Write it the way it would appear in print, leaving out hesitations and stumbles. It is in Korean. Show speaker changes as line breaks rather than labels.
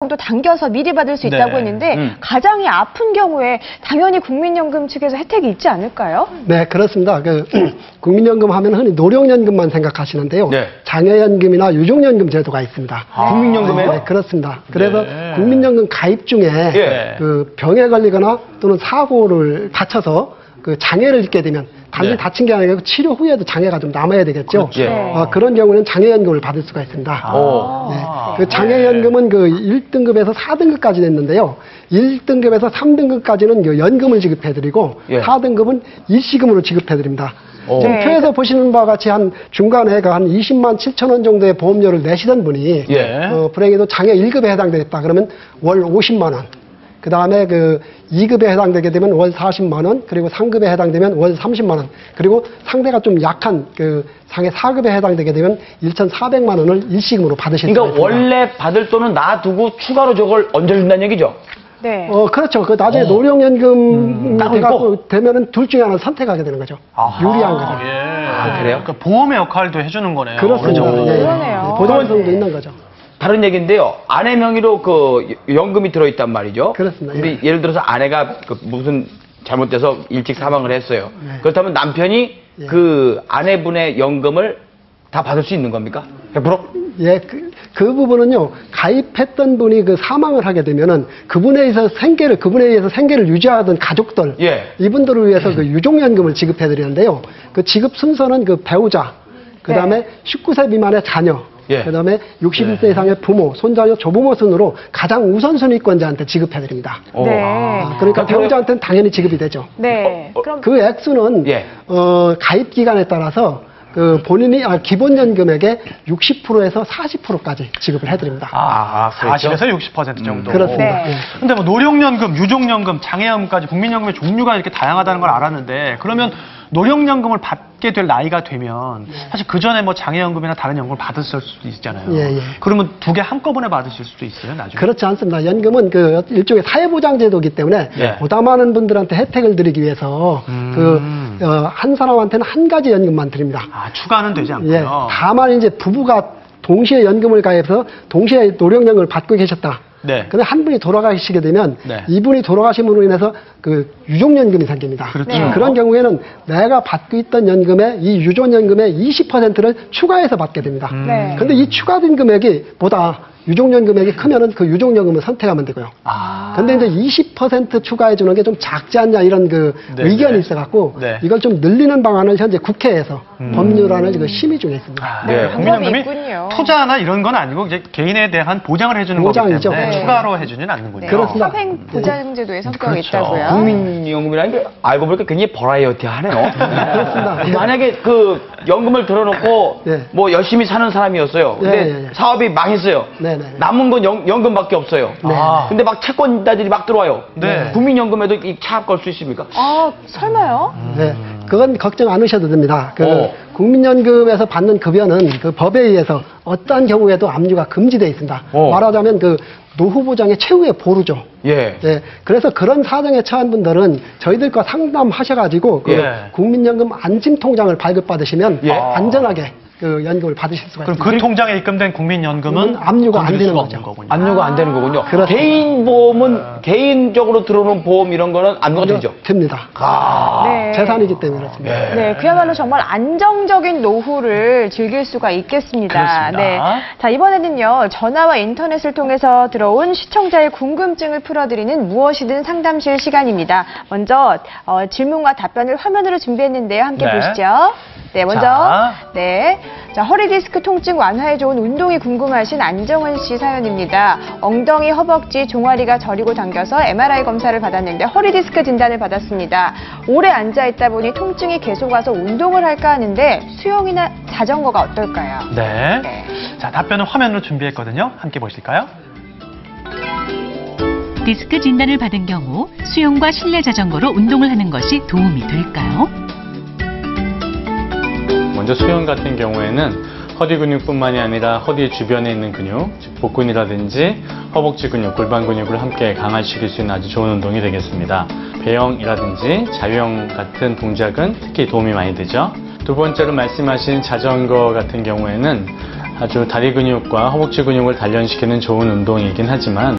정도 당겨서 미리 받을 수 있다고 했는데 가장이 아픈 경우에 당연히 국민연금 측에서 혜택이 있지 않을까요?
네, 그렇습니다. 국민연금 하면 흔히 노령연금만 생각하시는데요. 네. 장애연금이나 유족연금 제도가 있습니다.
국민연금에요?
네, 그렇습니다. 그래서 국민연금 가입 중에 병에 걸리거나 또는 사고를 다쳐서 장애를 입게 되면 단지 다친 게 아니라 치료 후에도 장애가 좀 남아야 되겠죠. 그런 경우는 장애연금을 받을 수가 있습니다. 장애연금은 1등급에서 4등급까지 냈는데요. 1등급에서 3등급까지는 연금을 지급해드리고 4등급은 일시금으로 지급해드립니다. 지금 표에서 보시는 바와 같이 한 중간에 한 20만 7천 원 정도의 보험료를 내시던 분이 불행히도 장애 1급에 해당되겠다 그러면 월 50만 원. 그 다음에 2급에 해당되게 되면 월 40만 원, 그리고 3급에 해당되면 월 30만 원, 그리고 상대가 좀 약한 장애 4급에 해당되게 되면 1,400만 원을 일시금으로 받으실 수 있습니다.
그러니까 원래 받을 돈은 놔두고 추가로 저걸 얹어준다는 얘기죠?
네.
그렇죠. 나중에 노령연금 되면은 둘 중에 하나를 선택하게 되는 거죠. 유리한 거죠.
그래요?
그러니까 보험의 역할도 해주는 거네요.
그렇습니다.
그러네요.
보장성도 있는 거죠.
다른 얘기인데요. 아내 명의로 연금이 들어있단 말이죠.
그렇습니다.
근데 예를 들어서 아내가 무슨 잘못돼서 일찍 사망을 했어요. 그렇다면 남편이 그 아내분의 연금을 다 받을 수 있는 겁니까? 100%?
예, 그 부분은요, 가입했던 분이 사망을 하게 되면은 그분에 의해서 생계를 유지하던 가족들, 이분들을 위해서 유족연금을 지급해드리는데요. 지급 순서는 배우자, 그 다음에 19세 미만의 자녀, 그 다음에 61세 이상의 부모, 손자녀, 조부모 순으로 가장 우선순위권자한테 지급해드립니다. 그러니까 배우자한테는 당연히 지급이 되죠.
네. 그럼
그 액수는 가입 기간에 따라서 본인이 기본연금액의 60%에서 40%까지 지급을 해드립니다.
40에서 60% 정도.
그렇습니다.
근데 노령연금, 유족연금, 장애연금까지 국민연금의 종류가 이렇게 다양하다는 걸 알았는데 그러면 노령연금을 받게 될 나이가 되면 사실 그 전에 장애연금이나 다른 연금을 받았을 수도 있잖아요. 그러면 두 개 한꺼번에 받으실 수도 있어요, 나중에?
그렇지 않습니다. 연금은 일종의 사회보장제도이기 때문에 보다 많은 분들한테 혜택을 드리기 위해서 한 사람한테는 한 가지 연금만 드립니다.
추가는 되지 않고요.
다만 이제 부부가 동시에 연금을 가입해서 동시에 노령연금을 받고 계셨다. 근데 한 분이 돌아가시게 되면 이분이 돌아가심으로 인해서 유족연금이 생깁니다. 그런 경우에는 내가 받고 있던 연금에 이 유족연금의 20%를 추가해서 받게 됩니다. 근데 이 추가된 금액이 보다 유족연금액이 크면은 유족연금을 선택하면 되고요. 근데 이제 20% 추가해 주는 게 좀 작지 않냐 이런 의견이 있어갖고 이걸 좀 늘리는 방안을 현재 국회에서 법률안을 심의 중에 있습니다.
국민연금이 투자나 이런 건 아니고 이제 개인에 대한 보장을 해주는 거기 때문에 추가로 해주지는 않는군요.
그렇습니다.
사생 보장제도의 성격이 있다고요.
국민연금이라는 게 알고 보니까 굉장히 버라이어티하네요.
그렇습니다.
만약에 연금을 들어놓고 열심히 사는 사람이었어요. 근데 사업이 망했어요. 남은 건 연금밖에 없어요. 근데 채권자들이 막 들어와요. 국민연금에도 차압 걸 수 있습니까?
설마요?
그건 걱정 안 하셔도 됩니다. 국민연금에서 받는 급여는 법에 의해서 어떠한 경우에도 압류가 금지되어 있습니다. 말하자면 노후보장의 최후의 보루죠. 그래서 그런 사정에 처한 분들은 저희들과 상담하셔가지고 국민연금 안심통장을 발급받으시면 안전하게 연금을 받으실 수가 있습니다.
그럼 그 통장에 입금된 국민연금은
압류가 안 되는 거죠.
압류가 안 되는 거군요.
그렇습니다.
개인 보험은 개인적으로 들어오는 보험 이런 거는 압류가 되죠?
됩니다. 재산이기 때문에 그렇습니다.
그야말로 정말 안정적인 노후를 즐길 수가 있겠습니다. 자, 이번에는요, 전화와 인터넷을 통해서 들어온 시청자의 궁금증을 풀어드리는 무엇이든 상담실 시간입니다. 먼저 질문과 답변을 화면으로 준비했는데요. 함께 보시죠. 먼저 자, 허리 디스크 통증 완화에 좋은 운동이 궁금하신 안정은 씨 사연입니다. 엉덩이, 허벅지, 종아리가 저리고 당겨서 MRI 검사를 받았는데 허리 디스크 진단을 받았습니다. 오래 앉아 있다 보니 통증이 계속 와서 운동을 할까 하는데 수영이나 자전거가 어떨까요?
자, 답변은 화면으로 준비했거든요. 함께 보실까요?
디스크 진단을 받은 경우 수영과 실내 자전거로 운동을 하는 것이 도움이 될까요?
먼저 수영 같은 경우에는 허리 근육뿐만이 아니라 허리 주변에 있는 근육, 즉 복근이라든지 허벅지 근육, 골반 근육을 함께 강화시킬 수 있는 아주 좋은 운동이 되겠습니다. 배영이라든지 자유형 같은 동작은 특히 도움이 많이 되죠. 두 번째로 말씀하신 자전거 같은 경우에는 아주 다리 근육과 허벅지 근육을 단련시키는 좋은 운동이긴 하지만